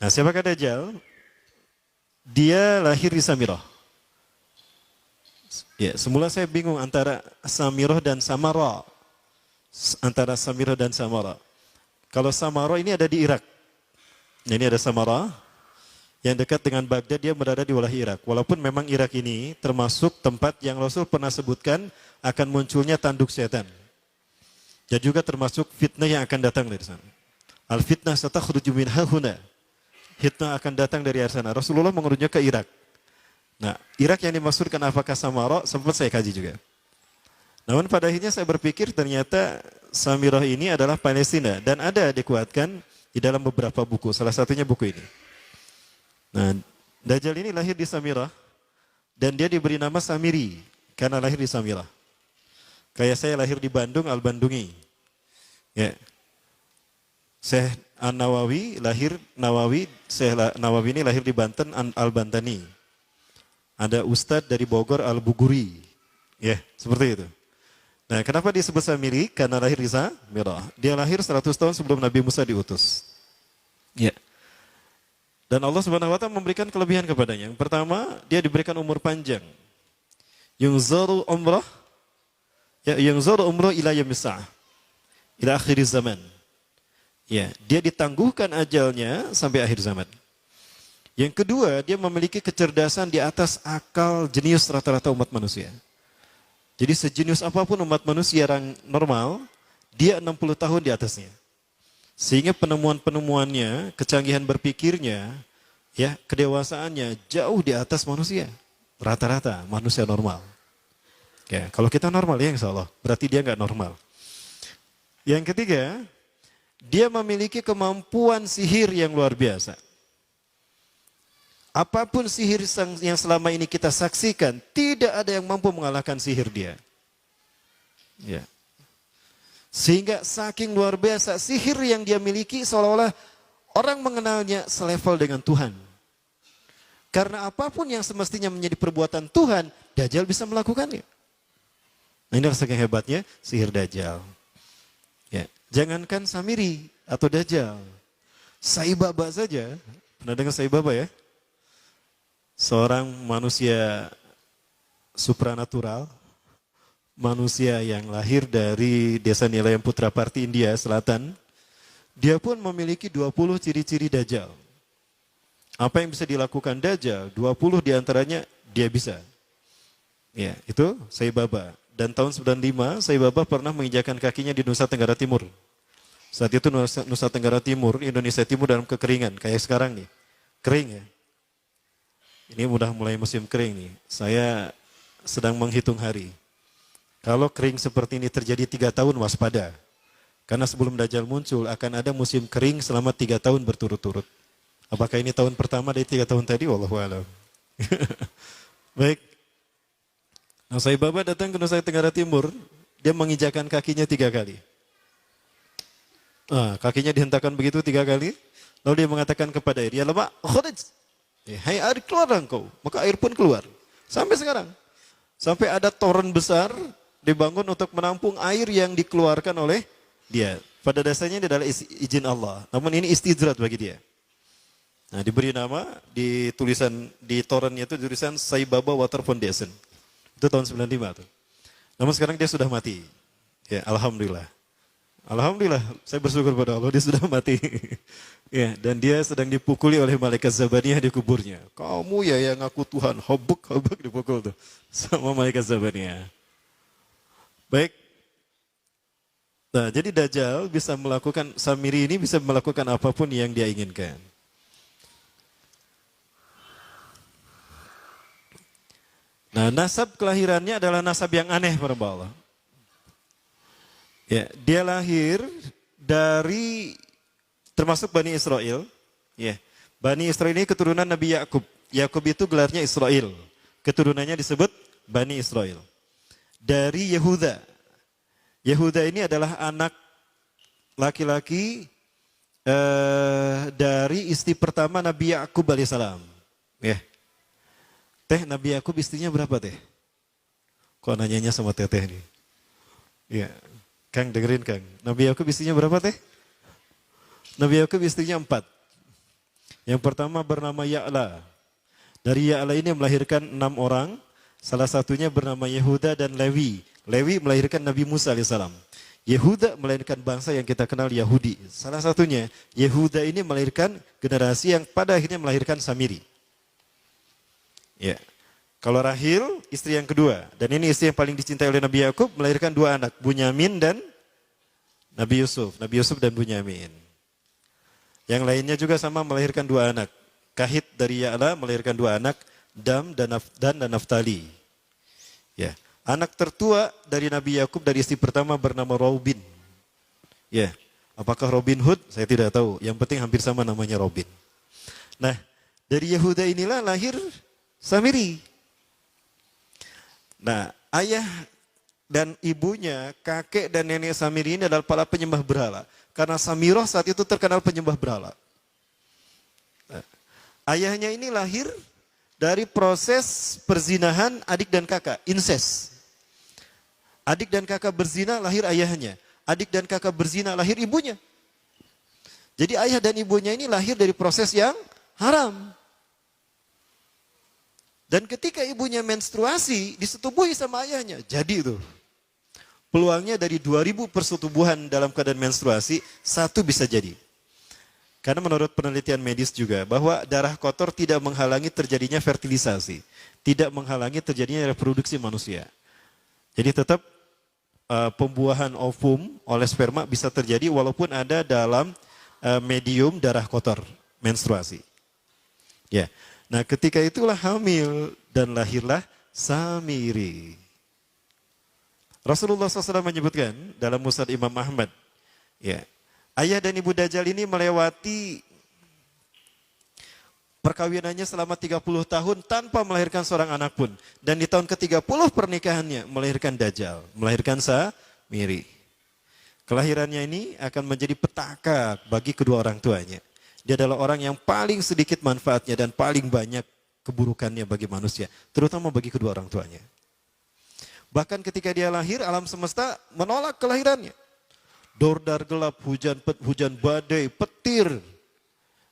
Nah, siapakah Dajjal? Dia lahir di Samirah. Ya, semula saya bingung antara Samirah dan Samara. Antara Samirah dan Samara. Kalau Samara ini ada di Irak. Nah, ini ada Samara yang dekat dengan Baghdad, dia berada di wilayah Irak. Walaupun memang Irak ini termasuk tempat yang Rasul pernah sebutkan akan munculnya tanduk setan. Dan juga termasuk fitnah yang akan datang dari sana. Al-fitnah satakhruju min hahuna. Fitnah akan datang dari arah sana. Rasulullah mengurunya ke Irak. Nah, Irak yang dimaksudkan apakah Samara, sempat saya kaji juga. Namun pada akhirnya saya berpikir ternyata Samirah ini adalah Palestina. Dan ada dikuatkan di dalam beberapa buku. Salah satunya buku ini. Nah, Dajjal ini lahir di Samirah. Dan dia diberi nama Samiri. Karena lahir di Samirah. Kayak saya lahir di Bandung, Al-Bandungi. Ya. Syekh An-Nawawi lahir Nawawi, Syekh Nawawi ini lahir di Banten, Al-Bantani. Ada Ustadz dari Bogor, Al-Buguri. Ya, seperti itu. Nah, kenapa disebut Samiri? Karena lahir di Samirah. Dia lahir 100 tahun sebelum Nabi Musa diutus. Ya. Dan Allah Subhanahu wa taala memberikan kelebihan kepadanya. Yang pertama, dia diberikan umur panjang. Yungzaru umrah, ya, yungzaru umrah ila yaumis sa'ah. Ila akhir zaman. Ya, dia ditangguhkan ajalnya sampai akhir zaman. Yang kedua, dia memiliki kecerdasan di atas akal jenius rata-rata umat manusia. Jadi sejenius apapun umat manusia yang normal, dia 60 tahun di atasnya. Sehingga penemuan-penemuannya, kecanggihan berpikirnya, ya, kedewasaannya jauh di atas manusia. Rata-rata manusia normal. Ya, kalau kita normal ya insya Allah, berarti dia nggak normal. Yang ketiga, dia memiliki kemampuan sihir yang luar biasa. Apapun sihir yang selama ini kita saksikan, tidak ada yang mampu mengalahkan sihir dia. Ya. Sehingga saking luar biasa sihir yang dia miliki seolah-olah orang mengenalnya selevel dengan Tuhan. Karena apapun yang semestinya menjadi perbuatan Tuhan, Dajjal bisa melakukannya. Nah, ini saking hebatnya sihir Dajjal. Ya. Jangankan Samiri atau Dajjal, Saibaba saja. Pernah dengar Saibaba ya? Seorang manusia supranatural, manusia yang lahir dari desa Nilayam Putraparti, India Selatan. Dia pun memiliki 20 ciri-ciri Dajjal. Apa yang bisa dilakukan Dajjal, 20 diantaranya dia bisa. Ya, itu Saibaba. Dan tahun 95, Saibaba pernah menginjakan kakinya di Nusa Tenggara Timur. Saat itu Nusa Tenggara Timur, Indonesia Timur dalam kekeringan. Kayak sekarang nih, kering ya. Ini udah mulai musim kering nih. Saya sedang menghitung hari. Kalau kering seperti ini terjadi 3 tahun, waspada. Karena sebelum Dajjal muncul, akan ada musim kering selama 3 tahun berturut-turut. Apakah ini tahun pertama dari 3 tahun tadi? Wallahu a'lam. Baik. Nah, Saibaba datang ke Nusa Tenggara Timur, dia menginjakan kakinya 3 kali. Nah, kakinya dihentakkan begitu 3 kali, lalu dia mengatakan kepada air, ya lama, khurij. Hai air, keluar engkau. Maka air pun keluar. Sampai sekarang. Sampai ada toren besar dibangun untuk menampung air yang dikeluarkan oleh dia. Pada dasarnya ini adalah izin Allah. Namun ini istidrat bagi dia. Nah, diberi nama, di tulisan, di torennya itu tulisan Saibaba Water Foundation. Itu tahun 95 tuh. Namun sekarang dia sudah mati. Ya, alhamdulillah. Alhamdulillah, saya bersyukur pada Allah dia sudah mati. Ya, dan dia sedang dipukuli oleh malaikat Zabaniyah di kuburnya. Kamu ya yang ngaku Tuhan, hobuk dipukul tuh sama malaikat Zabaniyah. Baik. Nah, jadi Dajjal bisa melakukan, Samiri ini bisa melakukan apapun yang dia inginkan. Nah, nasab kelahirannya adalah nasab yang aneh para Allah. Ya, dia lahir dari termasuk Bani Israel. Ya, Bani Israel ini keturunan Nabi Yakub. Yakub itu gelarnya Israel. Keturunannya disebut Bani Israel. Dari Yehuda. Yehuda ini adalah anak laki-laki dari istri pertama Nabi Yakub alaihissalam. Ya. Teh, Nabi Yakub istrinya berapa teh? Kok nanyanya sama teteh nih? Ya, Kang dengerin Kang. Nabi Yakub istrinya berapa teh? Nabi Yakub istrinya 4. Yang pertama bernama Ya'la. Dari Ya'la ini melahirkan 6 orang. Salah satunya bernama Yehuda dan Lewi. Lewi melahirkan Nabi Musa alaihissalam. Yehuda melahirkan bangsa yang kita kenal Yahudi. Salah satunya Yehuda ini melahirkan generasi yang pada akhirnya melahirkan Samiri. Ya. Kalau Rahil, istri yang kedua. Dan ini istri yang paling dicintai oleh Nabi Yakub, melahirkan 2 anak. Bunyamin dan Nabi Yusuf. Nabi Yusuf dan Bunyamin. Yang lainnya juga sama melahirkan 2 anak. Kahit dari Ya'la melahirkan 2 anak. Dam dan Naftali. Ya. Anak tertua dari Nabi Yakub dari istri pertama bernama Robin. Ya. Apakah Robin Hood? Saya tidak tahu. Yang penting hampir sama namanya Robin. Nah, dari Yehuda inilah lahir Samiri. Nah, ayah dan ibunya, kakek dan nenek Samiri ini adalah para penyembah berhala. Karena Samiroh saat itu terkenal penyembah berhala. Nah, ayahnya ini lahir dari proses perzinahan adik dan kakak, incest. Adik dan kakak berzina lahir ayahnya. Adik dan kakak berzina lahir ibunya. Jadi ayah dan ibunya ini lahir dari proses yang haram. Dan ketika ibunya menstruasi, disetubuhi sama ayahnya. Jadi itu, peluangnya dari 2000 persetubuhan dalam keadaan menstruasi, 1 bisa jadi. Karena menurut penelitian medis juga, bahwa darah kotor tidak menghalangi terjadinya fertilisasi. Tidak menghalangi terjadinya reproduksi manusia. Jadi tetap pembuahan ovum oleh sperma bisa terjadi walaupun ada dalam medium darah kotor, menstruasi. Ya. Nah, ketika itulah hamil dan lahirlah Samiri. Rasulullah SAW menyebutkan dalam Musnad Imam Ahmad, ya, ayah dan ibu Dajjal ini melewati perkawinannya selama 30 tahun tanpa melahirkan seorang anak pun. Dan di tahun ke-30 pernikahannya melahirkan Dajjal, melahirkan Samiri. Kelahirannya ini akan menjadi petaka bagi kedua orang tuanya. Dia adalah orang yang paling sedikit manfaatnya dan paling banyak keburukannya bagi manusia, terutama bagi kedua orang tuanya. Bahkan ketika dia lahir, alam semesta menolak kelahirannya. Dordar gelap, hujan badai, petir.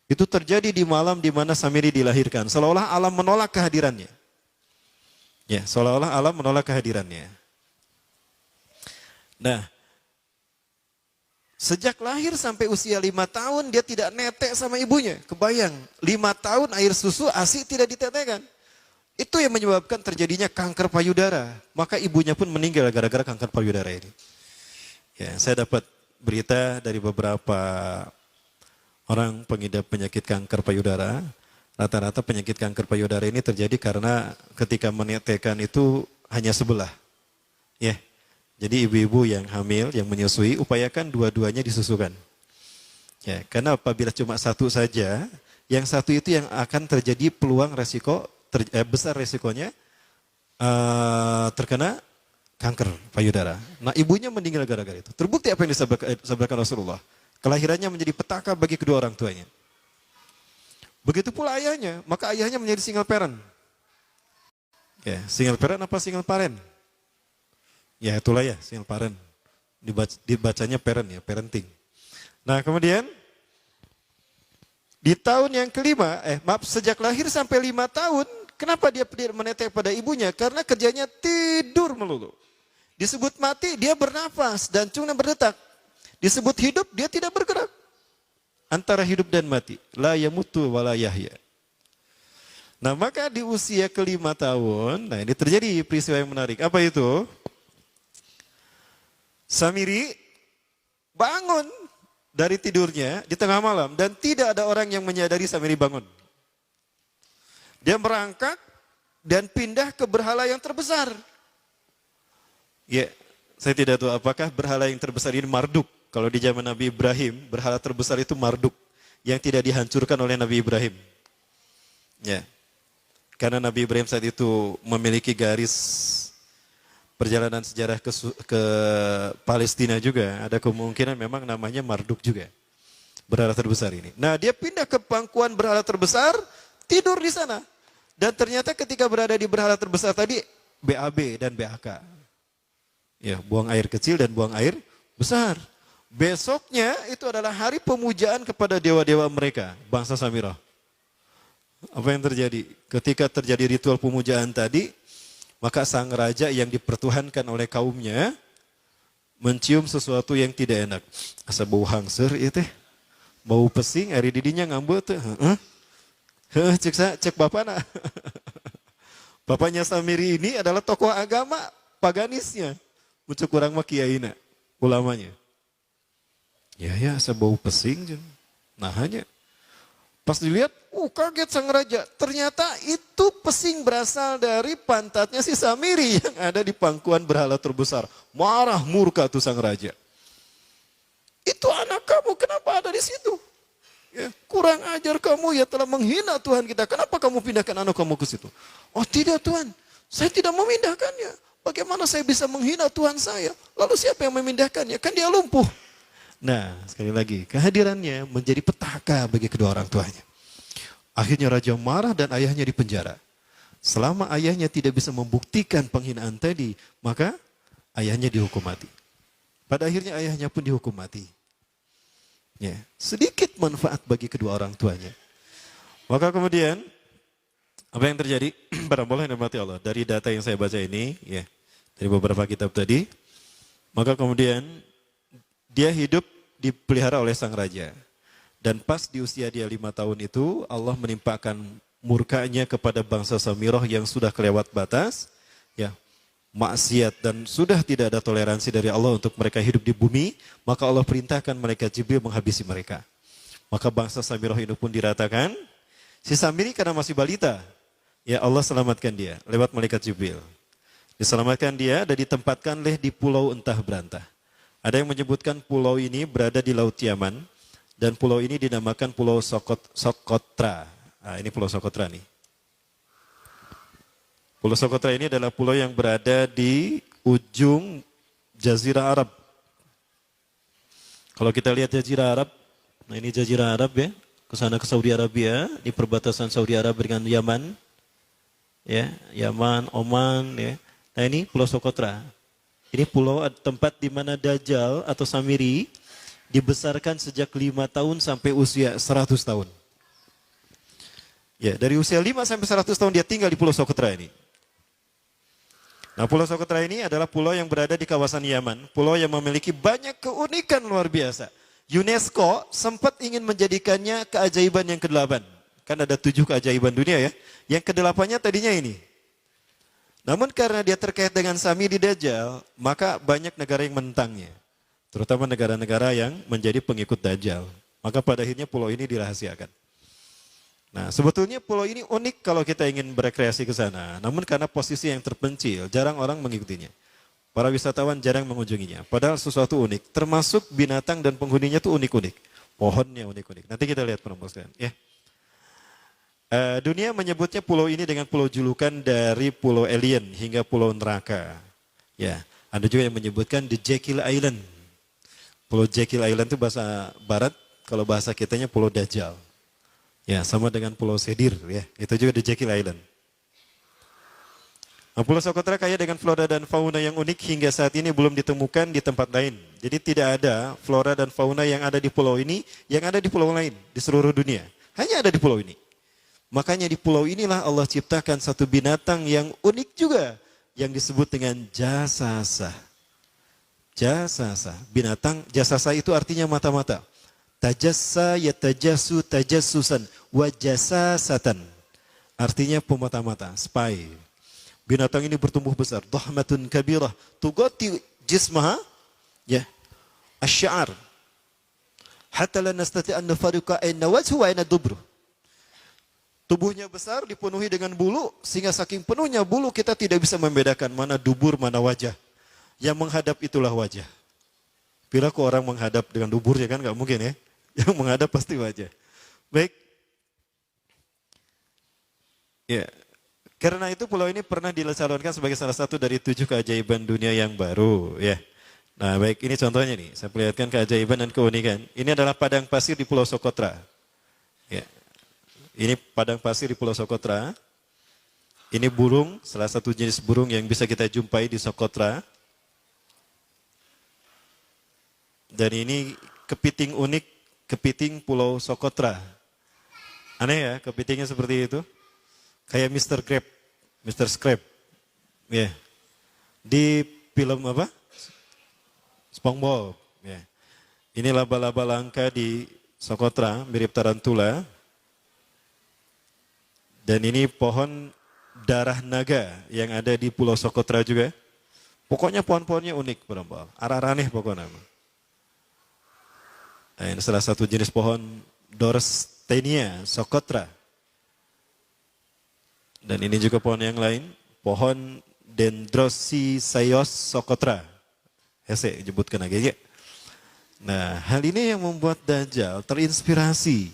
Itu terjadi di malam di mana Samiri dilahirkan. Seolah-olah alam menolak kehadirannya. Ya, seolah-olah alam menolak kehadirannya. Nah, sejak lahir sampai usia 5 tahun dia tidak netek sama ibunya. Kebayang, 5 tahun air susu ASI tidak ditetekkan. Itu yang menyebabkan terjadinya kanker payudara. Maka ibunya pun meninggal gara-gara kanker payudara ini. Ya, saya dapat berita dari beberapa orang pengidap penyakit kanker payudara. Rata-rata penyakit kanker payudara ini terjadi karena ketika menetekkan itu hanya sebelah. Ya. Jadi ibu-ibu yang hamil, yang menyusui, upayakan dua-duanya disusukan. Ya, karena apabila cuma 1 saja, yang 1 itu yang akan terjadi peluang resiko, besar resikonya terkena kanker payudara. Nah, ibunya meninggal gara-gara itu. Terbukti apa yang disabdakan Rasulullah. Kelahirannya menjadi petaka bagi kedua orang tuanya. Begitu pula ayahnya, maka ayahnya menjadi single parent. Ya, single parent apa single parent? Ya itulah ya, single parent. Dibacanya parent ya, parenting. Nah kemudian, di tahun yang kelima, sejak lahir sampai 5 tahun, kenapa dia tidak menetek pada ibunya? Karena kerjanya tidur melulu. Disebut mati, dia bernafas dan cuma berdetak. Disebut hidup, dia tidak bergerak. Antara hidup dan mati. La yamutu wa la yahya. Nah maka di usia ke-5 tahun, nah ini terjadi peristiwa yang menarik. Apa itu? Samiri bangun dari tidurnya di tengah malam dan tidak ada orang yang menyadari Samiri bangun. Dia merangkak dan pindah ke berhala yang terbesar. Ya, saya tidak tahu apakah berhala yang terbesar ini Marduk. Kalau di zaman Nabi Ibrahim, berhala terbesar itu Marduk yang tidak dihancurkan oleh Nabi Ibrahim. Ya. Karena Nabi Ibrahim saat itu memiliki garis perjalanan sejarah ke Palestina juga, ada kemungkinan memang namanya Marduk juga. Berhala terbesar ini. Nah dia pindah ke pangkuan berhala terbesar, tidur di sana. Dan ternyata ketika berada di berhala terbesar tadi, BAB dan BAK. Ya, buang air kecil dan buang air besar. Besoknya itu adalah hari pemujaan kepada dewa-dewa mereka, bangsa Samirah. Apa yang terjadi? Ketika terjadi ritual pemujaan tadi, maka sang raja yang dipertuhankan oleh kaumnya mencium sesuatu yang tidak enak. Asa bau hangser ieu teh. Bau pesing ari didinya ngambut teh. Heeh. Heeh cek bapana. Bapaknya Samiri ini adalah tokoh agama paganisnya. Muncul kurang mah kiaina, ulamanya. Ya asa bau pesing jeung. Nah hanya pas dilihat, kaget sang raja. Ternyata itu pesing berasal dari pantatnya si Samiri yang ada di pangkuan berhala terbesar. Marah murka tuh sang raja. Itu anak kamu, kenapa ada di situ? Ya, kurang ajar kamu, ya telah menghina Tuhan kita. Kenapa kamu pindahkan anak kamu ke situ? Oh tidak Tuhan, saya tidak memindahkannya. Bagaimana saya bisa menghina Tuhan saya? Lalu siapa yang memindahkannya? Kan dia lumpuh. Nah, sekali lagi, kehadirannya menjadi petaka bagi kedua orang tuanya. Akhirnya raja marah dan ayahnya dipenjara. Selama ayahnya tidak bisa membuktikan penghinaan tadi, maka ayahnya dihukum mati. Pada akhirnya ayahnya pun dihukum mati. Ya, sedikit manfaat bagi kedua orang tuanya. Maka kemudian, apa yang terjadi? Para boleh mati Allah. Dari data yang saya baca ini, ya, dari beberapa kitab tadi, maka kemudian dia hidup dipelihara oleh sang raja. Dan pas di usia dia 5 tahun itu, Allah menimpakan murkanya kepada bangsa Samiroh yang sudah kelewat batas, ya, maksiat dan sudah tidak ada toleransi dari Allah untuk mereka hidup di bumi, maka Allah perintahkan malaikat Jibril menghabisi mereka. Maka bangsa Samiroh ini pun diratakan. Si Samiri karena masih balita, ya Allah selamatkan dia lewat malaikat Jibril. Diselamatkan dia dan ditempatkan di pulau entah berantah. Ada yang menyebutkan pulau ini berada di Laut Yaman dan pulau ini dinamakan Pulau Sokotra. Nah, ini Pulau Sokotra nih. Pulau Sokotra ini adalah pulau yang berada di ujung Jazirah Arab. Kalau kita lihat Jazirah Arab, nah ini Jazirah Arab ya, ke sana ke Saudi Arabia, di perbatasan Saudi Arab dengan Yaman, ya, Yaman, Oman, ya. Nah ini Pulau Sokotra. Ini pulau tempat di mana Dajjal atau Samiri dibesarkan sejak 5 tahun sampai usia 100 tahun. Ya, dari usia 5 sampai 100 tahun dia tinggal di Pulau Sokotra ini. Nah, Pulau Sokotra ini adalah pulau yang berada di kawasan Yaman, pulau yang memiliki banyak keunikan luar biasa. UNESCO sempat ingin menjadikannya keajaiban yang ke-8. Kan ada 7 keajaiban dunia ya. Yang ke-8-nya tadinya ini. Namun karena dia terkait dengan Samiri Dajjal, maka banyak negara yang menentangnya. Terutama negara-negara yang menjadi pengikut Dajjal. Maka pada akhirnya pulau ini dirahasiakan. Nah sebetulnya pulau ini unik kalau kita ingin berekreasi ke sana. Namun karena posisi yang terpencil, jarang orang mengikutinya. Para wisatawan jarang mengunjunginya. Padahal sesuatu unik, termasuk binatang dan penghuninya itu unik-unik. Pohonnya unik-unik. Nanti kita lihat perumpamaan. Ya. Dunia menyebutnya pulau ini dengan pulau julukan dari pulau alien hingga pulau neraka. Ya, ada juga yang menyebutkan The Jekyll Island. Pulau Jekyll Island itu bahasa barat, kalau bahasa kitanya pulau Dajjal. Ya, sama dengan pulau Sedir ya. Itu juga The Jekyll Island. Nah, Pulau Sokotra kaya dengan flora dan fauna yang unik hingga saat ini belum ditemukan di tempat lain. Jadi tidak ada flora dan fauna yang ada di pulau ini yang ada di pulau lain di seluruh dunia. Hanya ada di pulau ini. Makanya di pulau inilah Allah ciptakan satu binatang yang unik juga. Yang disebut dengan jasasa. Jasasa. Binatang jasasa itu artinya mata-mata. Tajassa yatajassu tajassusan. Wajasasatan. Artinya pemata-mata. Spy. Binatang ini bertumbuh besar. Dhahmatun kabirah. Tugati jismaha. Ya. Asy'ar. Hatta la nastati an nafariqa aina wajhu wa aina dubruh. Tubuhnya besar dipenuhi dengan bulu sehingga saking penuhnya bulu kita tidak bisa membedakan mana dubur mana wajah. Yang menghadap itulah wajah. Bila kok orang menghadap dengan duburnya kan nggak mungkin ya. Yang menghadap pasti wajah. Baik. Ya. Karena itu pulau ini pernah dilesarkan sebagai salah satu dari 7 keajaiban dunia yang baru ya. Nah, baik ini contohnya nih. Saya perlihatkan keajaiban dan keunikan. Ini adalah padang pasir di Pulau Sokotra. Ya. Ini padang pasir di Pulau Sokotra. Ini burung, salah satu jenis burung yang bisa kita jumpai di Sokotra. Dan ini kepiting unik, kepiting Pulau Sokotra. Aneh ya, kepitingnya seperti itu. Kayak Mr. Krab, Mr. Scrab. Ya. Di film apa? SpongeBob. Ya. Ini laba-laba langka di Socotra, mirip tarantula. Dan ini pohon darah naga yang ada di Pulau Socotra juga. Pokoknya pohon-pohonnya unik, Pak. Arah-aneh pokoknya. Nah, ini salah satu jenis pohon Dorstenia Socotra. Dan ini juga pohon yang lain, pohon Dendrosisaios Socotra. Hese sebutkan lagi ya. Nah, hal ini yang membuat Dajjal terinspirasi.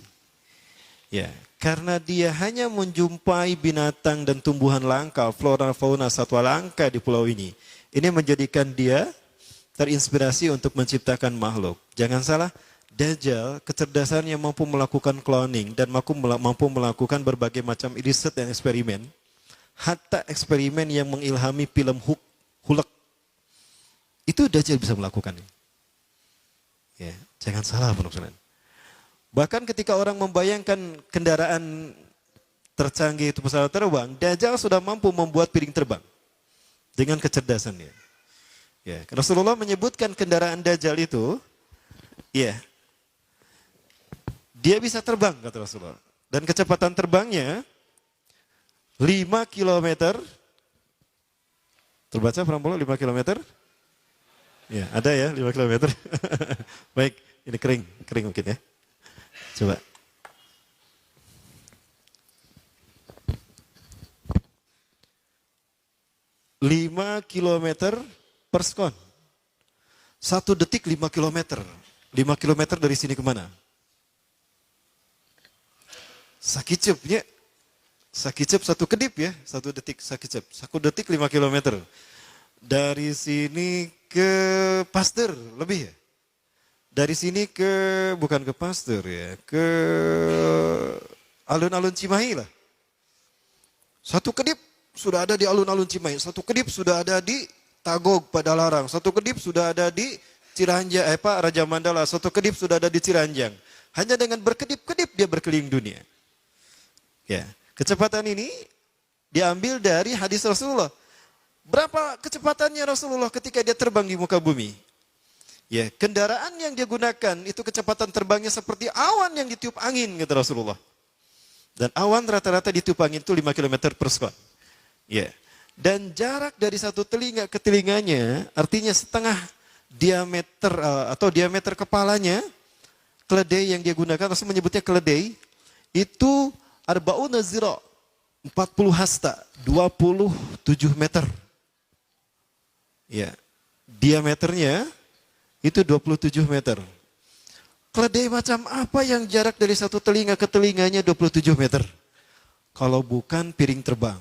Ya, karena dia hanya menjumpai binatang dan tumbuhan langka, flora fauna satwa langka di pulau ini. Ini menjadikan dia terinspirasi untuk menciptakan makhluk. Jangan salah, Dajjal kecerdasannya mampu melakukan cloning dan mampu melakukan berbagai macam riset dan eksperimen. Hatta eksperimen yang mengilhami film Hulk. Itu Dajjal bisa melakukan. Ya, jangan salah penuh. Bahkan ketika orang membayangkan kendaraan tercanggih itu pesawat terbang, Dajjal sudah mampu membuat piring terbang dengan kecerdasannya. Ya, Rasulullah menyebutkan kendaraan Dajjal itu, ya, dia bisa terbang kata Rasulullah. Dan kecepatan terbangnya 5 kilometer. Terbaca Prambola 5 kilometer? Ya, ada ya 5 kilometer. Baik, ini kering mungkin ya. Coba. Lima kilometer per sekon. 1 detik 5 kilometer. 5 kilometer dari sini kemana? Sakicep 1 kedip ya, 1 detik sakicep. 1 detik 5 kilometer. Dari sini ke Pasteur lebih ya. Dari sini bukan ke Pasteur ya, ke alun-alun Cimahi lah. 1 kedip sudah ada di alun-alun Cimahi, 1 kedip sudah ada di Tagog Padalarang, 1 kedip sudah ada di Ciranjang, Raja Mandala, 1 kedip sudah ada di Ciranjang. Hanya dengan berkedip-kedip dia berkeliling dunia. Ya, kecepatan ini diambil dari hadis Rasulullah. Berapa kecepatannya Rasulullah ketika dia terbang di muka bumi? Ya, kendaraan yang dia gunakan itu kecepatan terbangnya seperti awan yang ditiup angin, kata Rasulullah. Dan awan rata-rata ditiup angin itu 5 km per sekon. Ya. Dan jarak dari satu telinga ke telinganya, artinya setengah diameter atau diameter kepalanya, keledai yang dia gunakan, Rasul menyebutnya keledai, itu arba'una zira, 40 hasta, 27 meter. Ya, diameternya itu 27 meter. Keledai macam apa yang jarak dari satu telinga ke telinganya 27 meter? Kalau bukan piring terbang.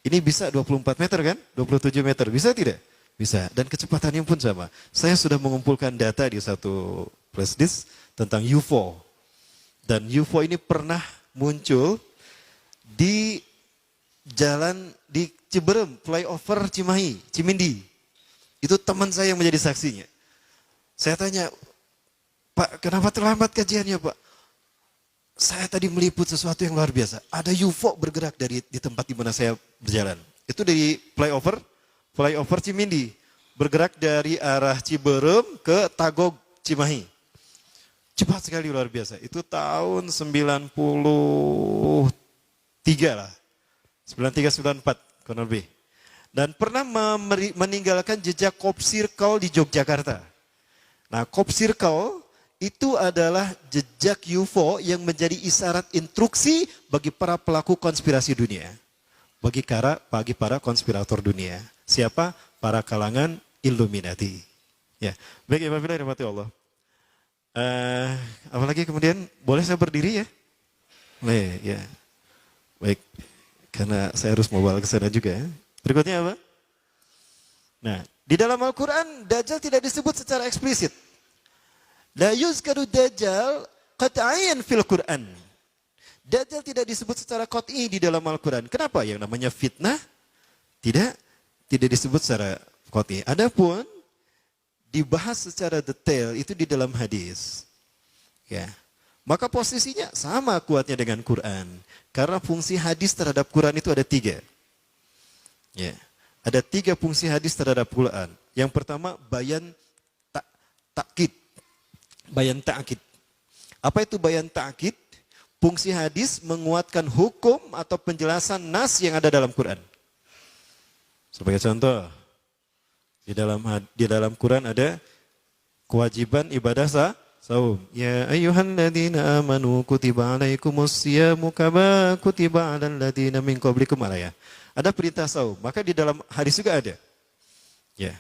Ini bisa 24 meter kan? 27 meter, bisa tidak? Bisa, dan kecepatannya pun sama. Saya sudah mengumpulkan data di satu flash disk tentang UFO. Dan UFO ini pernah muncul di jalan di Ciberem, flyover Cimahi, Cimindi. Itu teman saya yang menjadi saksinya. Saya tanya, Pak, kenapa terlambat kajiannya, Pak? Saya tadi meliput sesuatu yang luar biasa. Ada UFO bergerak di tempat di mana saya berjalan. Itu dari flyover Cimindi. Bergerak dari arah Ciberem ke Tagog Cimahi. Cepat sekali, luar biasa. Itu tahun 93 lah. 93-94 kurang lebih. Dan pernah meninggalkan jejak Cop Circle di Yogyakarta. Nah, Cop Circle itu adalah jejak UFO yang menjadi isyarat instruksi bagi para pelaku konspirasi dunia. Bagi para konspirator dunia. Siapa? Para kalangan Illuminati. Ya, baik ya, Bapak rahmati Allah. Apalagi kemudian, boleh saya berdiri ya? Boleh, ya. Baik, karena saya harus mau ke sana juga ya. Berikutnya apa? Nah, di dalam Al-Quran, Dajjal tidak disebut secara eksplisit. La yuzkaru Dajjal qat'ayan fil Quran. Dajjal tidak disebut secara qat'i di dalam Al-Quran. Kenapa? Yang namanya fitnah tidak disebut secara qat'i. Adapun dibahas secara detail itu di dalam hadis. Ya. Maka posisinya sama kuatnya dengan Quran. Karena fungsi hadis terhadap Quran itu ada 3. Ya. Ada 3 fungsi hadis terhadap Quran. Yang pertama bayan ta'kid. Bayan ta'kid. Apa itu bayan ta'kid? Fungsi hadis menguatkan hukum atau penjelasan nas yang ada dalam Quran. Sebagai contoh, di dalam Quran ada kewajiban ibadah saum. Ya ayyuhalladzina amanu kutiba alaikumusyamu kama kutiba alal ladzina min qablikum alaya. Ada perintah saum, maka di dalam hadis juga ada. Ya.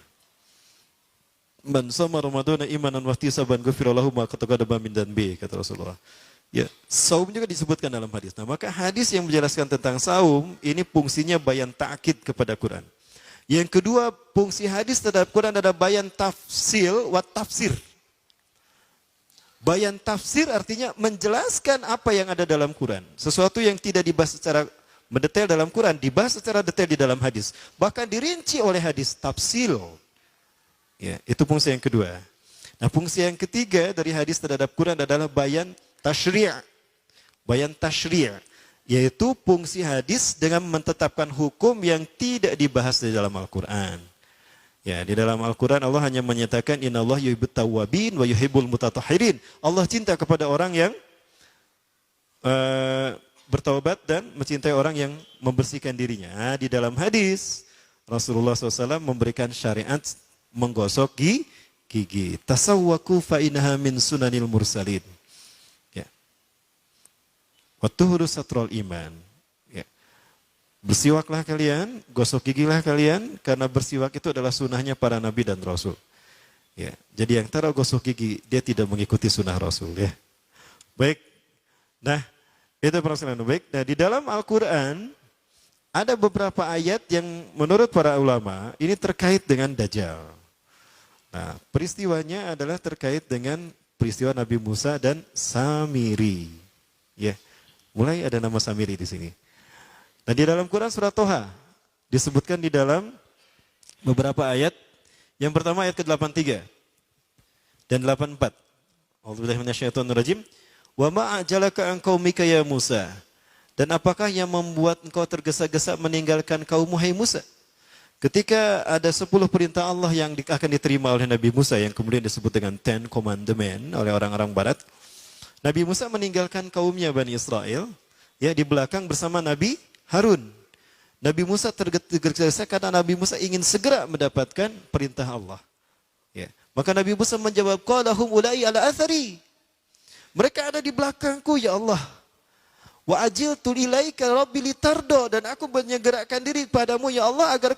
Man shoma ramadhana imanan wa ihtisaban ghufira lahu ma taqaddama min dhanbi, kata Rasulullah. Ya, saum juga disebutkan dalam hadis. Nah, maka hadis yang menjelaskan tentang saum ini fungsinya bayan ta'kid kepada Quran. Yang kedua, fungsi hadis terhadap Quran ada bayan tafsil wa tafsir. Bayan tafsir artinya menjelaskan apa yang ada dalam Quran. Sesuatu yang tidak dibahas secara mendetail dalam Quran, dibahas secara detail di dalam hadis. Bahkan dirinci oleh hadis, tafsil. Ya, itu fungsi yang kedua. Nah, fungsi yang ketiga dari hadis terhadap Quran adalah bayan tasyri'. Bayan tasyri', yaitu fungsi hadis dengan menetapkan hukum yang tidak dibahas di dalam Al-Quran. Ya, di dalam Al-Quran Allah hanya menyatakan innallaha yuhibbut tawwabin wa yuhibbul mutatahhirin. Allah cinta kepada orang yang bertaubat dan mencintai orang yang membersihkan dirinya. Nah, di dalam hadis Rasulullah SAW memberikan syariat menggosok gigi. Tasawwaku fa innaha min sunanil mursalin. Watuhuru satrul iman. Ya. Bersiwaklah kalian, gosok gigilah kalian, karena bersiwak itu adalah sunnahnya para nabi dan rasul. Ya. Jadi yang taruh gosok gigi, dia tidak mengikuti sunnah rasul. Ya. Baik. Nah, itu permasalahan baik. Nah, di dalam Al-Quran ada beberapa ayat yang menurut para ulama ini terkait dengan Dajjal. Nah, peristiwanya adalah terkait dengan peristiwa Nabi Musa dan Samiri. Ya. Mulai ada nama Samiri di sini. Nah, di dalam Quran surat Toha disebutkan di dalam beberapa ayat. Yang pertama ayat ke-83 dan 84. A'udzubillahi minasyaitonirrajim. Wa ma ajalaka an qaumika ya Musa? Dan apakah yang membuat engkau tergesa-gesa meninggalkan kaummu hai Musa? Ketika ada 10 perintah Allah yang akan diterima oleh Nabi Musa yang kemudian disebut dengan Ten Commandment oleh orang-orang barat. Nabi Musa meninggalkan kaumnya Bani Israel, ya di belakang bersama Nabi Harun. Nabi Musa tergesa-gesa karena Nabi Musa ingin segera mendapatkan perintah Allah. Ya. Maka Nabi Musa menjawab, qalahum ulai ala athari. Mereka ada di belakangku ya Allah. Wa ajiltu ilaika rabbi litardo, dan aku menyegerakan diri padamu ya Allah agar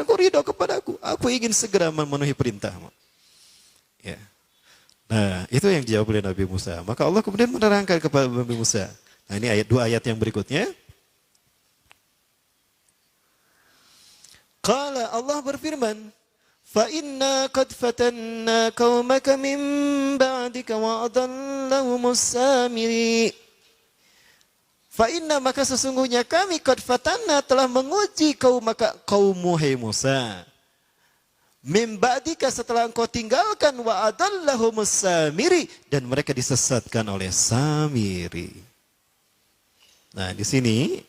kau ridho kepadaku. Aku ingin segera memenuhi perintahmu. Ya. Nah, itu yang dijawab oleh Nabi Musa. Maka Allah kemudian menerangkan kepada Nabi Musa. Nah, ini dua ayat yang berikutnya. Qala, Allah berfirman, fa inna qad fatanna qaumaka min ba'dika wa adallahumus samiri. Fa inna, maka sesungguhnya kami qad fatanna telah menguji kaummu hai Musa. Min ba'dika, setelah engkau tinggalkan, wa adallahumus samiri, dan mereka disesatkan oleh Samiri. Nah, di sini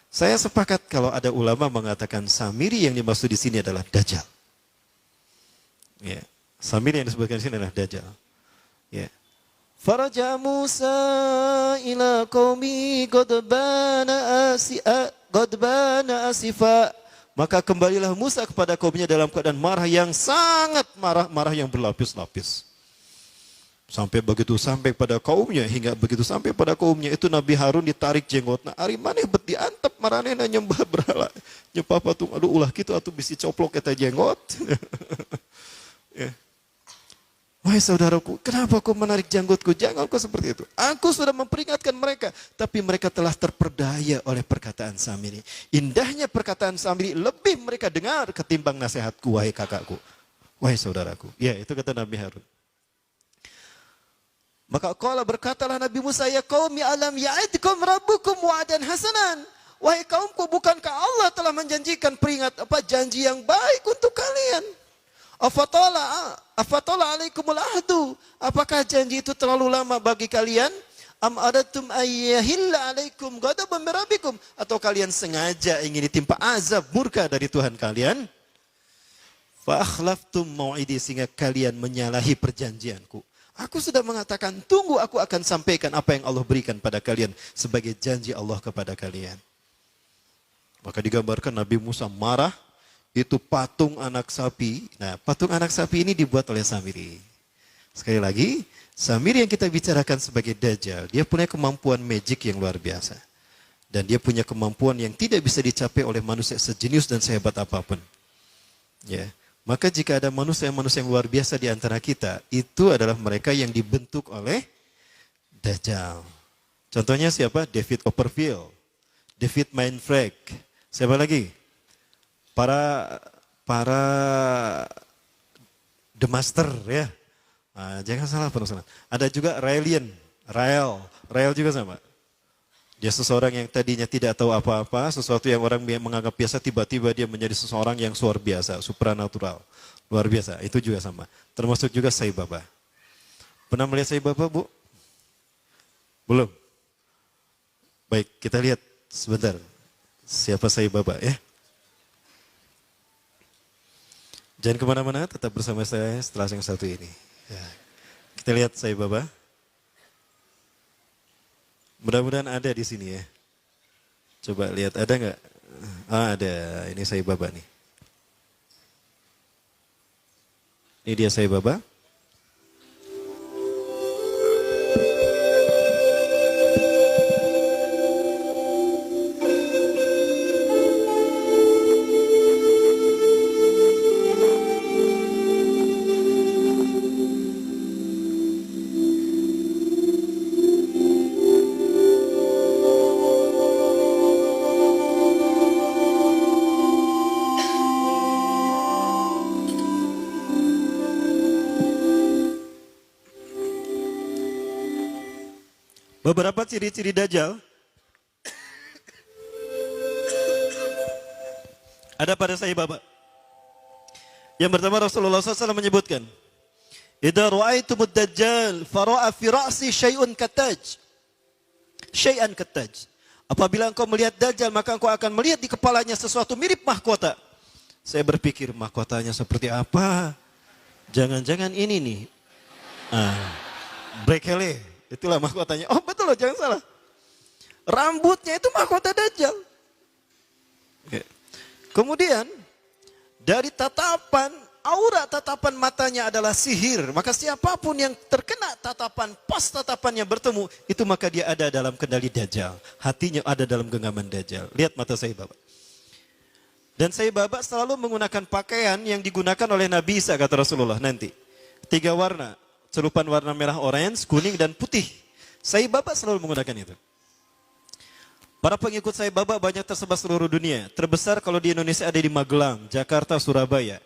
saya sepakat kalau ada ulama mengatakan Samiri yang dimaksud di sini adalah Dajjal. Ya, Samiri yang disebutkan di sini adalah Dajjal. Ya. Faraja Musa ila qaumi ghadbana asifa. Maka kembalilah Musa kepada kaumnya dalam keadaan marah yang sangat marah, marah yang berlapis-lapis. Sampai pada kaumnya, hingga begitu sampai pada kaumnya itu Nabi Harun ditarik jenggotnya. Ari maneh bet diantep maranehna nyembah berhala. Nyembah patung, aduh ulah kitu atuh bisi coplok eta jenggot. Ya. Wahai saudaraku, kenapa kau menarik janggutku? Jangan kau seperti itu. Aku sudah memperingatkan mereka, tapi mereka telah terperdaya oleh perkataan Samiri. Indahnya perkataan Samiri lebih mereka dengar ketimbang nasihatku, wahai kakakku, wahai saudaraku. Ya, itu kata Nabi Harun. Maka qala, berkatalah Nabi Musa, ya qaumi alam ya'idkum rabbukum wa'dan hasanan. Wahai kaumku, bukankah Allah telah menjanjikan janji yang baik untuk kalian? Afatola alaikumul ahdu. Apakah janji itu terlalu lama bagi kalian? Am adatum ayyahilla alaikum ghadaban min rabbikum, atau kalian sengaja ingin ditimpa azab murka dari Tuhan kalian? Fa akhlaftum mau'idi, sehingga kalian menyalahi perjanjianku. Aku sudah mengatakan, tunggu aku akan sampaikan apa yang Allah berikan pada kalian sebagai janji Allah kepada kalian. Maka digambarkan Nabi Musa marah, itu patung anak sapi. Nah, patung anak sapi ini dibuat oleh Samiri. Sekali lagi, Samiri yang kita bicarakan sebagai Dajjal, dia punya kemampuan magic yang luar biasa. Dan dia punya kemampuan yang tidak bisa dicapai oleh manusia sejenius dan sehebat apapun. Ya. Maka jika ada manusia-manusia yang luar biasa di antara kita, itu adalah mereka yang dibentuk oleh Dajjal. Contohnya siapa? David Copperfield, David Mindfreak. Siapa lagi? Para The Master ya. Nah, jangan salah penulisan. Ada juga Raelian, Rael juga sama. Dia seseorang yang tadinya tidak tahu apa-apa, sesuatu yang orang menganggap biasa, tiba-tiba dia menjadi seseorang yang luar biasa, supranatural. Luar biasa, itu juga sama. Termasuk juga Sai Baba. Pernah melihat Sai Baba, Bu? Belum? Baik, kita lihat sebentar. Siapa Sai Baba ya? Jangan kemana-mana, tetap bersama saya setelah yang satu ini. Ya. Kita lihat Sai Baba. Mudah-mudahan ada di sini ya. Coba lihat, ada nggak? Ah, ada. Ini Sai Baba nih. Ini dia Sai Baba. Beberapa ciri-ciri Dajjal ada pada Sai Baba. Yang pertama Rasulullah SAW menyebutkan, "Idza ra'aitumud Dajjal fara'a fi ra'si syai'un kattaj." Syai'an kattaj. Apabila engkau melihat Dajjal, maka engkau akan melihat di kepalanya sesuatu mirip mahkota. Saya berpikir mahkotanya seperti apa? Jangan-jangan ini nih. Brekele. Itulah mahkotanya. Oh betul loh, jangan salah. Rambutnya itu mahkota Dajjal. Oke. Kemudian dari tatapan, aura tatapan matanya adalah sihir. Maka siapapun yang terkena tatapan, pas tatapannya bertemu, itu maka dia ada dalam kendali Dajjal. Hatinya ada dalam genggaman Dajjal. Lihat mata Sai Baba. Dan Sai Baba selalu menggunakan pakaian yang digunakan oleh Nabi Isa, kata Rasulullah nanti. 3 warna. Celupan warna merah, orange, kuning, dan putih. Sai Baba selalu menggunakan itu. Para pengikut Sai Baba banyak tersebar seluruh dunia. Terbesar kalau di Indonesia ada di Magelang, Jakarta, Surabaya.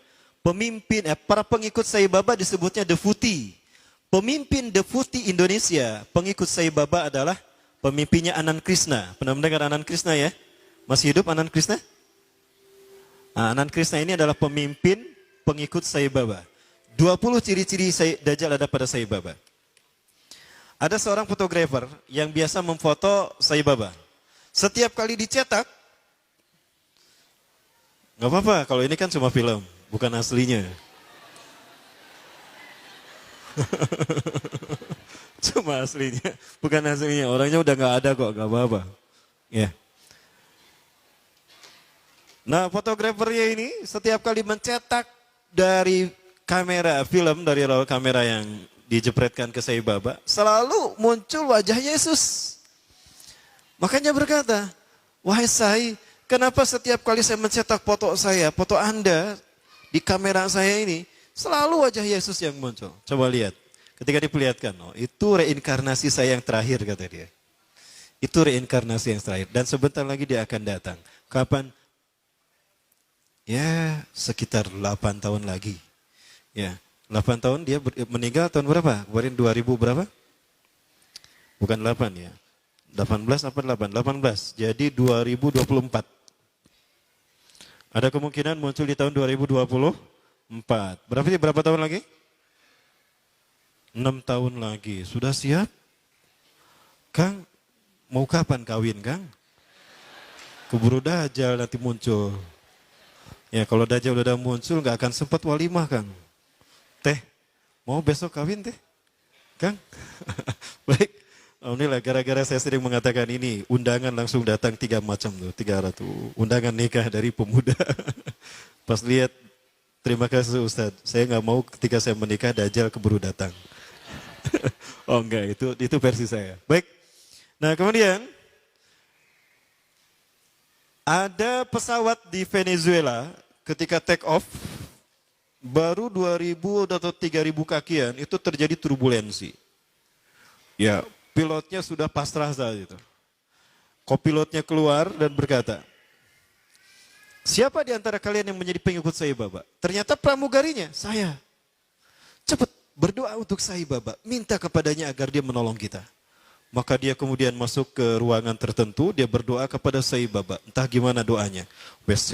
Para pengikut Sai Baba disebutnya Defuti. Pemimpin Defuti Indonesia, pengikut Sai Baba adalah pemimpinnya Anand Krishna. Pernah mendengar Anand Krishna ya? Masih hidup Anand Krishna? Nah, Anand Krishna ini adalah pemimpin pengikut Sai Baba. 20 ciri-ciri Dajjal ada pada Sai Baba. Ada seorang fotografer yang biasa memfoto Sai Baba. Setiap kali dicetak, nggak apa-apa, kalau ini kan cuma film, bukan aslinya. Cuma aslinya, bukan aslinya. Orangnya udah nggak ada kok, nggak apa-apa. Ya. Nah, fotografernya ini setiap kali mencetak dari kamera film, dari kamera yang dijepretkan ke Sai Baba, selalu muncul wajah Yesus. Makanya berkata, wahai Sai, kenapa setiap kali saya mencetak foto saya, foto Anda di kamera saya ini, selalu wajah Yesus yang muncul. Coba lihat, ketika diperlihatkan, oh, itu reinkarnasi saya yang terakhir, kata dia. Itu reinkarnasi yang terakhir, dan sebentar lagi dia akan datang. Kapan? Ya, sekitar 8 tahun lagi. Ya, 8 tahun dia meninggal tahun berapa? Kemarin 2000 berapa? Bukan 8 ya. 18 apa 8? 18. Jadi 2024. Ada kemungkinan muncul di tahun 2024. 4. Berapa tahun lagi? 6 tahun lagi. Sudah siap? Kang, mau kapan kawin, Kang? Keburu Dajjal nanti muncul. Ya kalau Dajjal udah muncul nggak akan sempat walimah, Kang. Teh, mau besok kawin teh? Kang? Baik. Alhamdulillah, gara-gara saya sering mengatakan ini, undangan langsung datang 3 macam tuh, 300. Undangan nikah dari pemuda. Pas lihat, terima kasih Ustadz, saya nggak mau ketika saya menikah Dajjal keburu datang. Oh enggak, itu versi saya. Baik, nah kemudian, ada pesawat di Venezuela ketika take off, baru 2.000 atau 3.000 kakian, itu terjadi turbulensi. Ya, pilotnya sudah pasrah saat itu. Kopilotnya keluar dan berkata, siapa di antara kalian yang menjadi pengikut Sai Baba? Ternyata pramugarinya, saya. Cepat berdoa untuk Sai Baba, minta kepadanya agar dia menolong kita. Maka dia kemudian masuk ke ruangan tertentu, dia berdoa kepada Sai Baba. Entah gimana doanya. Wes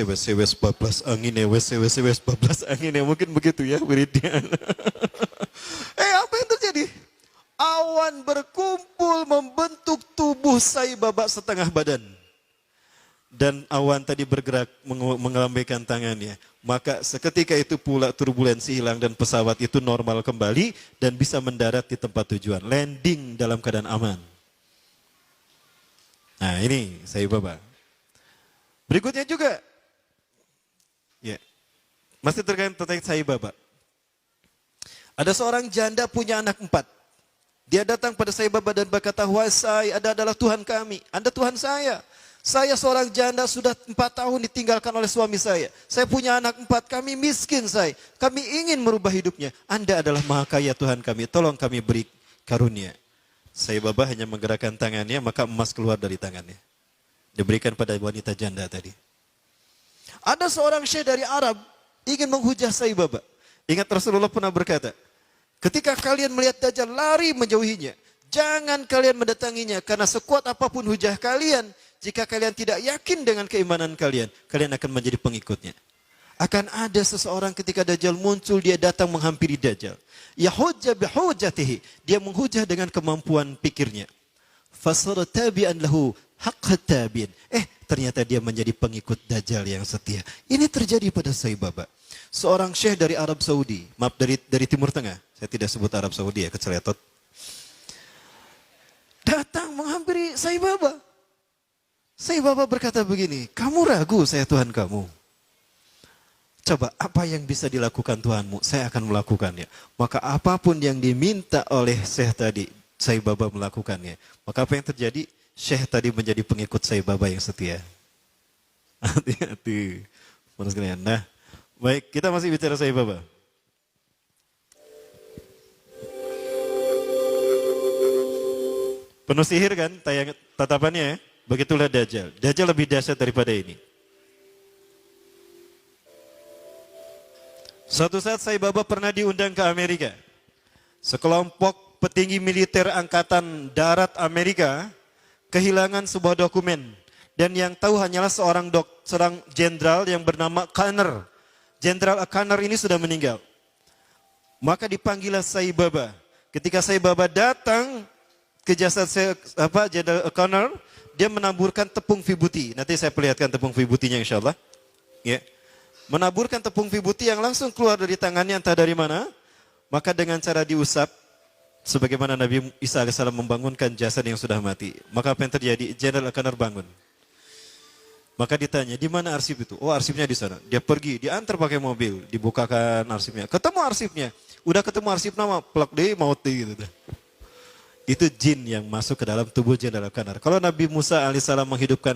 bablas angine, wes bablas angine. Mungkin begitu ya wiridnya. Apa yang terjadi? Awan berkumpul membentuk tubuh Sai Baba setengah badan. Dan awan tadi bergerak mengelambaikan tangannya. Maka seketika itu pula turbulensi hilang dan pesawat itu normal kembali dan bisa mendarat di tempat tujuan. Landing dalam keadaan aman. Nah ini Sai Baba. Berikutnya juga. Ya, masih terkait Sai Baba. Ada seorang janda punya anak 4. Dia datang pada Sai Baba dan berkata, wahai Sai, Anda adalah Tuhan kami. Anda Tuhan saya. Saya seorang janda sudah 4 tahun ditinggalkan oleh suami saya. Saya punya anak 4, kami miskin Sai. Kami ingin merubah hidupnya. Anda adalah maha kaya Tuhan kami. Tolong kami beri karunia. Sai Baba hanya menggerakkan tangannya, maka emas keluar dari tangannya. Diberikan pada wanita janda tadi. Ada seorang syekh dari Arab ingin menghujah Sai Baba. Ingat Rasulullah pernah berkata, ketika kalian melihat Dajjal lari menjauhinya. Jangan kalian mendatanginya karena sekuat apapun hujah kalian. Jika kalian tidak yakin dengan keimanan kalian, kalian akan menjadi pengikutnya. Akan ada seseorang ketika Dajjal muncul, dia datang menghampiri Dajjal. Yahujja bihujatihi. Dia menghujah dengan kemampuan pikirnya. Fasara tabi'an lahu haqqa tabi'in. Ternyata dia menjadi pengikut Dajjal yang setia. Ini terjadi pada Sai Baba. Seorang syekh dari Arab Saudi, maaf dari Timur Tengah, saya tidak sebut Arab Saudi ya, keceletot. Datang menghampiri Sai Baba. Sai Baba berkata begini, kamu ragu saya Tuhan kamu? Coba apa yang bisa dilakukan Tuhanmu, saya akan melakukannya. Maka apapun yang diminta oleh syekh tadi, Sai Baba melakukannya. Maka apa yang terjadi? Syekh tadi menjadi pengikut Sai Baba yang setia. Hati-hati. Nah, baik, kita masih bicara Sai Baba. Penuh sihir kan tatapannya ya? Begitulah Dajjal. Dajjal lebih dahsyat daripada ini. Suatu saat Sai Baba pernah diundang ke Amerika. Sekelompok petinggi militer angkatan darat Amerika kehilangan sebuah dokumen. Dan yang tahu hanyalah seorang jenderal yang bernama Conner. Jenderal Conner ini sudah meninggal. Maka dipanggillah Sai Baba. Ketika Sai Baba datang ke jasad Jenderal Conner, dia menaburkan tepung vibuti. Nanti saya perlihatkan tepung vibutinya insya Allah. Ya. Menaburkan tepung vibuti yang langsung keluar dari tangannya entah dari mana. Maka dengan cara diusap, sebagaimana Nabi Isa AS membangunkan jasad yang sudah mati. Maka apa yang terjadi? Jenderal Conner bangun. Maka ditanya, di mana arsip itu? Oh, arsipnya di sana. Dia pergi, diantar pakai mobil, dibukakan arsipnya. Ketemu arsipnya. Udah ketemu arsip nama, plak deh, maut deh gitu. Itu jin yang masuk ke dalam tubuh Jenderal Conner. Kalau Nabi Musa alaihissalam menghidupkan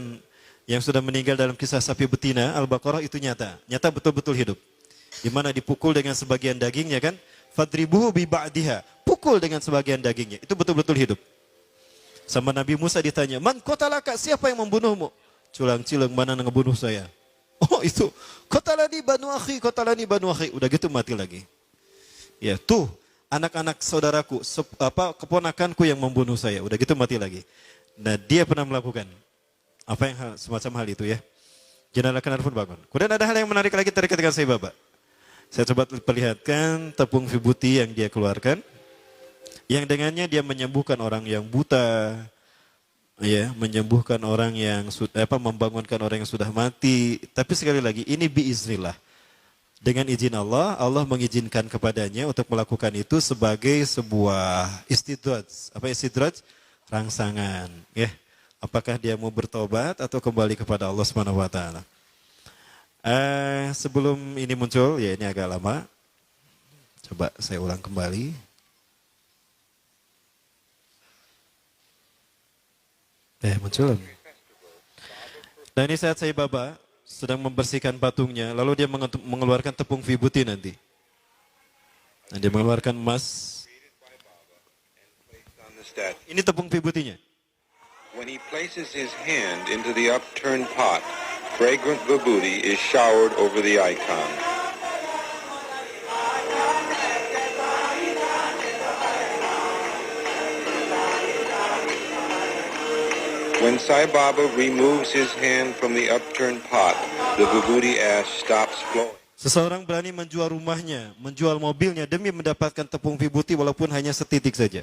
yang sudah meninggal dalam kisah sapi betina, Al-Baqarah itu nyata. Nyata betul-betul hidup. Di mana dipukul dengan sebagian dagingnya kan? Fadribuhu bi ba'diha. Pukul dengan sebagian dagingnya. Itu betul-betul hidup. Sama Nabi Musa ditanya, man qatalaka, siapa yang membunuhmu? Culang-cilang, mana yang ngebunuh saya? Oh itu, qatalani banu akhi. Udah gitu mati lagi. Ya tuh, anak-anak saudaraku, keponakanku yang membunuh saya. Udah gitu mati lagi. Nah dia pernah melakukan apa yang semacam hal itu ya. Jenderal Conner pun bangun. Kemudian ada hal yang menarik lagi terkait dengan Sai Baba. Saya coba perlihatkan tepung vibuti yang dia keluarkan. Yang dengannya dia menyembuhkan orang yang buta, ya, menyembuhkan orang yang membangunkan orang yang sudah mati. Tapi sekali lagi ini biiznillah. Dengan izin Allah, Allah mengizinkan kepadanya untuk melakukan itu sebagai sebuah istidraj. Apa istidraj? Rangsangan, ya. Apakah dia mau bertobat atau kembali kepada Allah Subhanahu wa taala? Sebelum ini muncul, ya ini agak lama. Coba saya ulang kembali. Muncul. Nah ini saat Sai Baba sedang membersihkan patungnya, lalu dia mengeluarkan tepung vibuti nanti. Nah, dia mengeluarkan emas. Ini tepung vibutinya. When he places his hand into the upturned pot, fragrant vibhuti is showered over the icon. When Sai Baba removes his hand from the upturned pot, the vibhuti ash stops flowing. Seseorang berani menjual rumahnya, menjual mobilnya demi mendapatkan tepung vibhuti walaupun hanya setitik saja.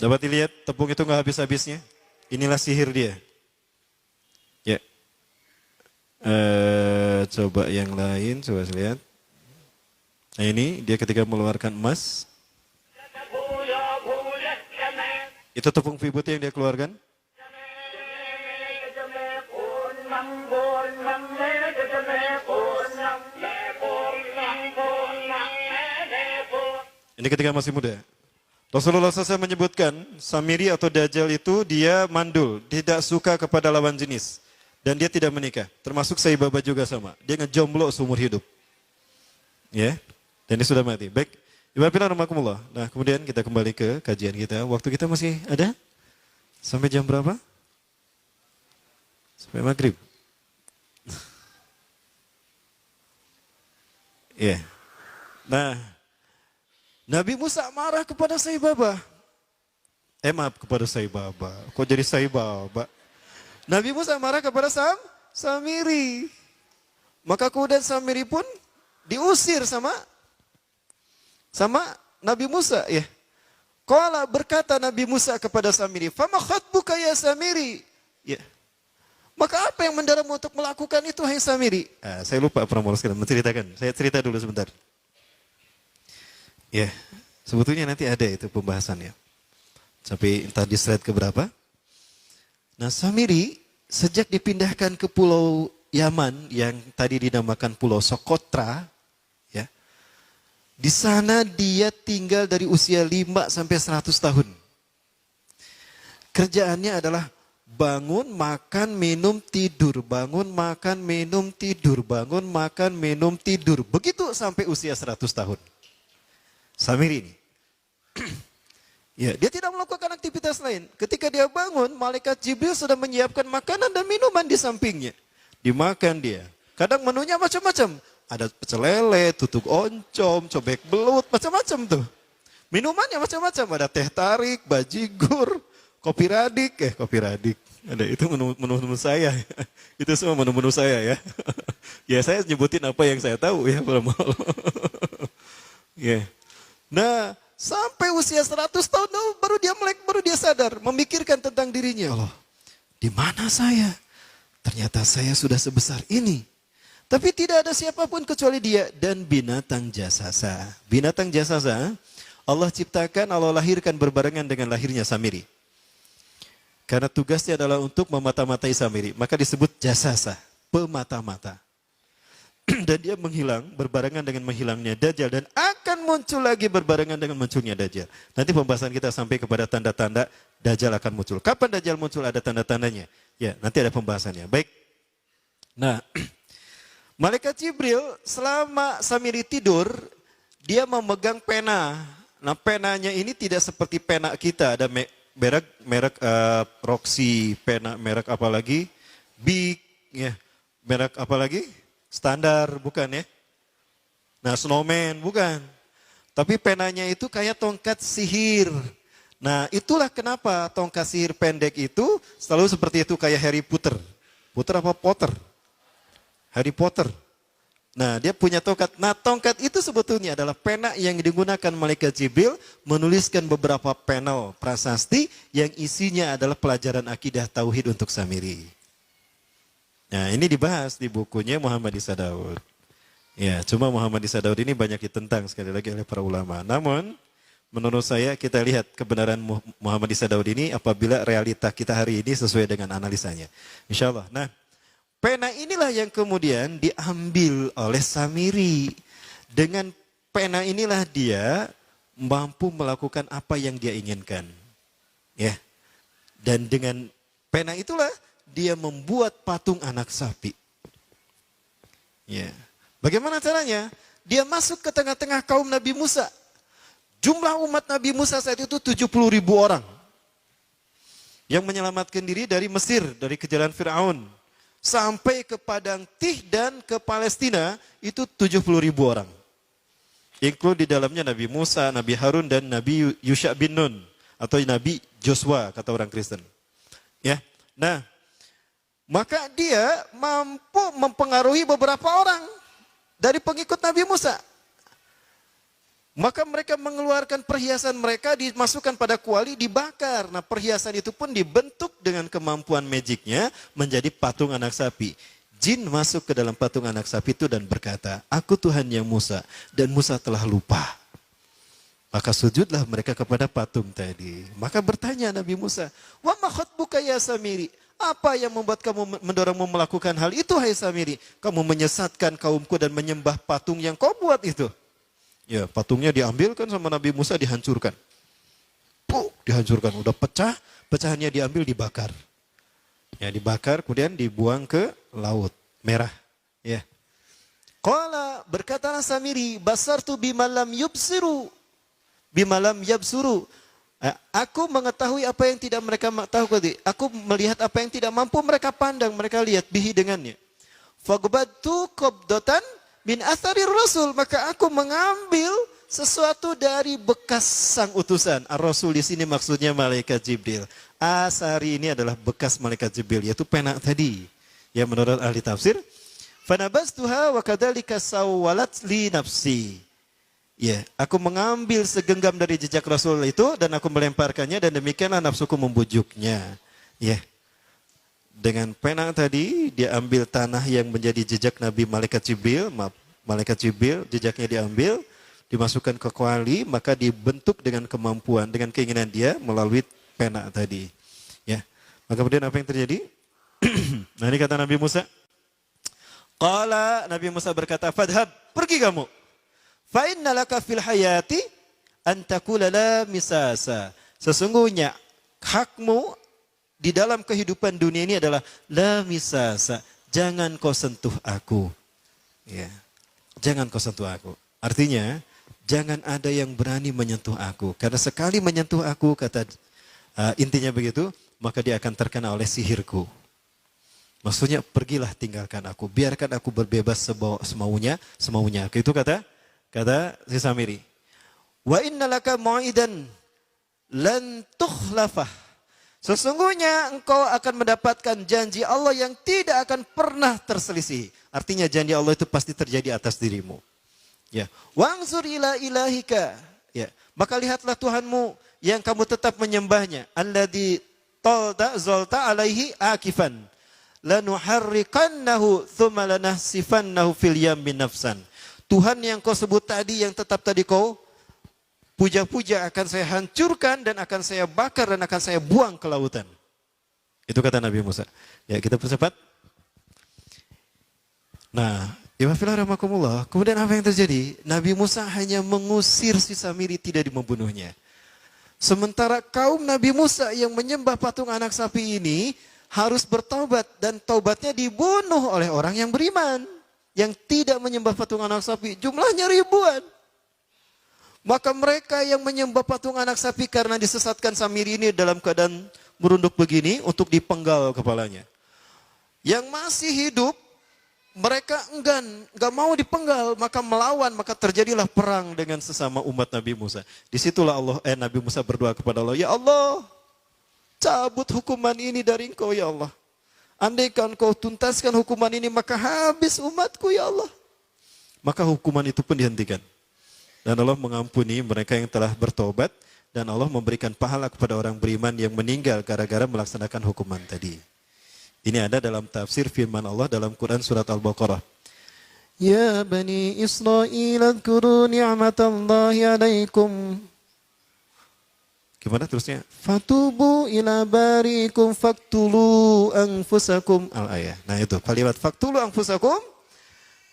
Dapat dilihat tepung itu nggak habis-habisnya. Inilah sihir dia. Ya. Coba yang lain, coba saya lihat. Nah ini dia ketika mengeluarkan emas. Itu tepung vibuti yang dia keluarkan. Ini ketika masih muda. Rasulullah SAW menyebutkan, Samiri atau Dajjal itu dia mandul, tidak suka kepada lawan jenis. Dan dia tidak menikah, termasuk Sai Baba juga sama. Dia ngejomblo seumur hidup. Ya, dan dia sudah mati. Baik, Ibu Rahimakumullah. Nah kemudian kita kembali ke kajian kita. Waktu kita masih ada? Sampai jam berapa? Sampai maghrib. Ya. Nah, Nabi Musa marah kepada Sai Baba. Maaf kepada Sai Baba. Kok jadi Sai Baba? Nabi Musa marah kepada Samiri. Maka kemudian Samiri pun diusir sama Nabi Musa. Ya. Qala berkata Nabi Musa kepada Samiri, "Fama khatbuka ya Samiri?" Ya. Maka apa yang mendorongmu untuk melakukan itu, hai Samiri? Saya lupa menceritakan. Saya cerita dulu sebentar. Ya, sebetulnya nanti ada itu pembahasannya. Tapi entah di slide keberapa. Nah, Samiri sejak dipindahkan ke pulau Yaman yang tadi dinamakan Pulau Sokotra, ya. Di sana dia tinggal dari usia 5 sampai 100 tahun. Kerjaannya adalah bangun, makan, minum, tidur, bangun, makan, minum, tidur, bangun, makan, minum, tidur. Begitu sampai usia 100 tahun. Samiri ini. Ya, dia tidak melakukan aktivitas lain. Ketika dia bangun, malaikat Jibril sudah menyiapkan makanan dan minuman di sampingnya. Dimakan dia. Kadang menunya macam-macam. Ada pecel lele, tutuk oncom, cobek belut, macam-macam tuh. Minumannya macam-macam. Ada teh tarik, bajigur, kopi radik. Kopi radik. Ada itu menu-menu saya. Itu semua menu-menu saya ya. Ya saya nyebutin apa yang saya tahu ya. Ya. Nah, sampai usia 100 tahun baru dia melek, baru dia sadar, memikirkan tentang dirinya. Allah, di mana saya? Ternyata saya sudah sebesar ini. Tapi tidak ada siapapun kecuali dia dan binatang jasasa. Binatang jasasa, Allah ciptakan, Allah lahirkan berbarengan dengan lahirnya Samiri. Karena tugasnya adalah untuk memata-matai Samiri, maka disebut jasasa, pemata-mata. Dan dia menghilang berbarengan dengan menghilangnya Dajjal dan akan muncul lagi berbarengan dengan munculnya Dajjal. Nanti pembahasan kita sampai kepada tanda-tanda Dajjal akan muncul. Kapan Dajjal muncul ada tanda-tandanya? Ya, nanti ada pembahasannya. Baik. Nah, Malaikat Jibril selama Samiri tidur, dia memegang pena. Nah, penanya ini tidak seperti pena kita, ada merek Roxy, pena merek apa lagi? Big, ya. Merek apa lagi? Standar, bukan ya? Nah, Snowman, bukan. Tapi penanya itu kayak tongkat sihir. Nah, itulah kenapa tongkat sihir pendek itu selalu seperti itu, kayak Harry Potter. Potter apa Potter? Harry Potter. Nah, dia punya tongkat. Nah, tongkat itu sebetulnya adalah pena yang digunakan malaikat Jibril menuliskan beberapa panel prasasti yang isinya adalah pelajaran akidah tauhid untuk Samiri. Nah, ini dibahas di bukunya Muhammad Isa Daud. Ya, cuma Muhammad Isa Daud ini banyak ditentang sekali lagi oleh para ulama. Namun, menurut saya kita lihat kebenaran Muhammad Isa Daud ini apabila realita kita hari ini sesuai dengan analisanya. Insya Allah. Nah, pena inilah yang kemudian diambil oleh Samiri. Dengan pena inilah dia mampu melakukan apa yang dia inginkan. Ya. Dan dengan pena itulah dia membuat patung anak sapi. Ya. Bagaimana caranya? Dia masuk ke tengah-tengah kaum Nabi Musa. Jumlah umat Nabi Musa saat itu 70.000 orang. Yang menyelamatkan diri dari Mesir, dari kejaran Fir'aun. Sampai ke Padang Tih dan ke Palestina itu 70.000 orang. Include di dalamnya Nabi Musa, Nabi Harun dan Nabi Yusha bin Nun atau Nabi Joshua kata orang Kristen. Ya. Nah, maka dia mampu mempengaruhi beberapa orang dari pengikut Nabi Musa. Maka mereka mengeluarkan perhiasan mereka, dimasukkan pada kuali, dibakar. Nah, perhiasan itu pun dibentuk dengan kemampuan magicnya menjadi patung anak sapi. Jin masuk ke dalam patung anak sapi itu dan berkata, aku Tuhannya Musa, dan Musa telah lupa. Maka sujudlah mereka kepada patung tadi. Maka bertanya Nabi Musa, wa ma khatbuka ya Samiri? Apa yang membuat kamu mendorongmu melakukan hal itu, hai Samiri? Kamu menyesatkan kaumku dan menyembah patung yang kau buat itu. Ya, patungnya diambilkan sama Nabi Musa, dihancurkan. Dihancurkan, udah pecah, pecahannya diambil, dibakar. Ya, dibakar, kemudian dibuang ke laut merah. Ya. Qala, berkatalah Samiri, basartu bimalam yubsiru, bimalam yabsuru. Aku mengetahui apa yang tidak mereka tahu tadi. Aku melihat apa yang tidak mampu mereka pandang, mereka lihat bihi dengannya. Fagbatu qabdatan bin athari rasul, maka aku mengambil sesuatu dari bekas sang utusan. Ar-Rasul di sini maksudnya malaikat Jibril. Asari ini adalah bekas malaikat Jibril, yaitu pena tadi. Ya, menurut ahli tafsir, fanabastuha wa kadzalika sawwalat li nafsi. Ya, aku mengambil segenggam dari jejak Rasul itu dan aku melemparkannya dan demikianlah nafsuku membujuknya. Ya. Dengan pena tadi, dia ambil tanah yang menjadi jejak Nabi Malaikat Jibril, jejaknya diambil, dimasukkan ke kuali, maka dibentuk dengan kemampuan, dengan keinginan dia melalui pena tadi. Ya. Maka kemudian apa yang terjadi? Nah, ini kata Nabi Musa. Qala, Nabi Musa berkata, fadhab, pergi kamu. Fa innalaka fil hayati an taqula la misasa. Sesungguhnya hakmu di dalam kehidupan dunia ini adalah la misasa, jangan kau sentuh aku. Ya. Jangan kau sentuh aku. Artinya, jangan ada yang berani menyentuh aku. Karena sekali menyentuh aku, kata intinya begitu, maka dia akan terkena oleh sihirku. Maksudnya, pergilah tinggalkan aku. Biarkan aku berbebas semaunya. Itu kata si Samiri. Wa innalaka mau'idan lan tukhlafah. Sesungguhnya engkau akan mendapatkan janji Allah yang tidak akan pernah terselisih. Artinya janji Allah itu pasti terjadi atas dirimu. Ya. Wangzur ila ilahika. Ya. Maka lihatlah Tuhanmu yang kamu tetap menyembahnya. Alladzi talda zalta alaihi akifan. Lanuharriqannahu thumma lanahsifannahu fil yammi nafsan. Tuhan yang kau sebut tadi, yang tetap tadi kau puja-puja, akan saya hancurkan dan akan saya bakar dan akan saya buang ke lautan. Itu kata Nabi Musa. Ya, kita percepat. Nah, Imamillah, kemudian apa yang terjadi? Nabi Musa hanya mengusir si Samiri, tidak membunuhnya. Sementara kaum Nabi Musa yang menyembah patung anak sapi ini harus bertaubat, dan taubatnya dibunuh oleh orang yang beriman. Yang tidak menyembah patung anak sapi, jumlahnya ribuan. Maka mereka yang menyembah patung anak sapi karena disesatkan Samiri ini dalam keadaan merunduk begini untuk dipenggal kepalanya. Yang masih hidup, Mereka enggan, enggak mau dipenggal, maka melawan, maka terjadilah perang dengan sesama umat Nabi Musa. Disitulah Nabi Musa berdoa kepada Allah, ya Allah, cabut hukuman ini dari engkau ya Allah. Andaikan kau tuntaskan hukuman ini, maka habis umatku ya Allah. Maka hukuman itu pun dihentikan. Dan Allah mengampuni mereka yang telah bertobat, dan Allah memberikan pahala kepada orang beriman yang meninggal gara-gara melaksanakan hukuman tadi. Ini ada dalam tafsir firman Allah dalam Quran surat Al-Baqarah. Ya Bani Israel, adhkuru ni'matallahi alaikum. Gimana terusnya? Fatubu ila barikum faktulu anfusakum. Al-ayah. Nah itu, kalimat faktulu anfusakum.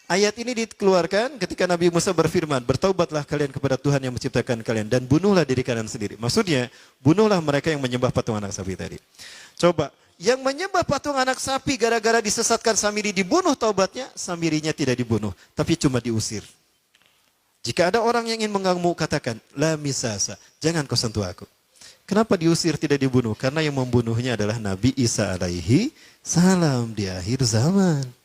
Ayat ini dikeluarkan ketika Nabi Musa berfirman, bertaubatlah kalian kepada Tuhan yang menciptakan kalian dan bunuhlah diri kalian sendiri. Maksudnya, bunuhlah mereka yang menyembah patung anak sapi tadi. Coba, yang menyembah patung anak sapi gara-gara disesatkan Samiri dibunuh taubatnya, Samirinya tidak dibunuh, tapi cuma diusir. Jika ada orang yang ingin mengganggu, katakan, la misasa, jangan kau sentuh aku. Kenapa diusir tidak dibunuh? Karena yang membunuhnya adalah Nabi Isa alaihi salam di akhir zaman.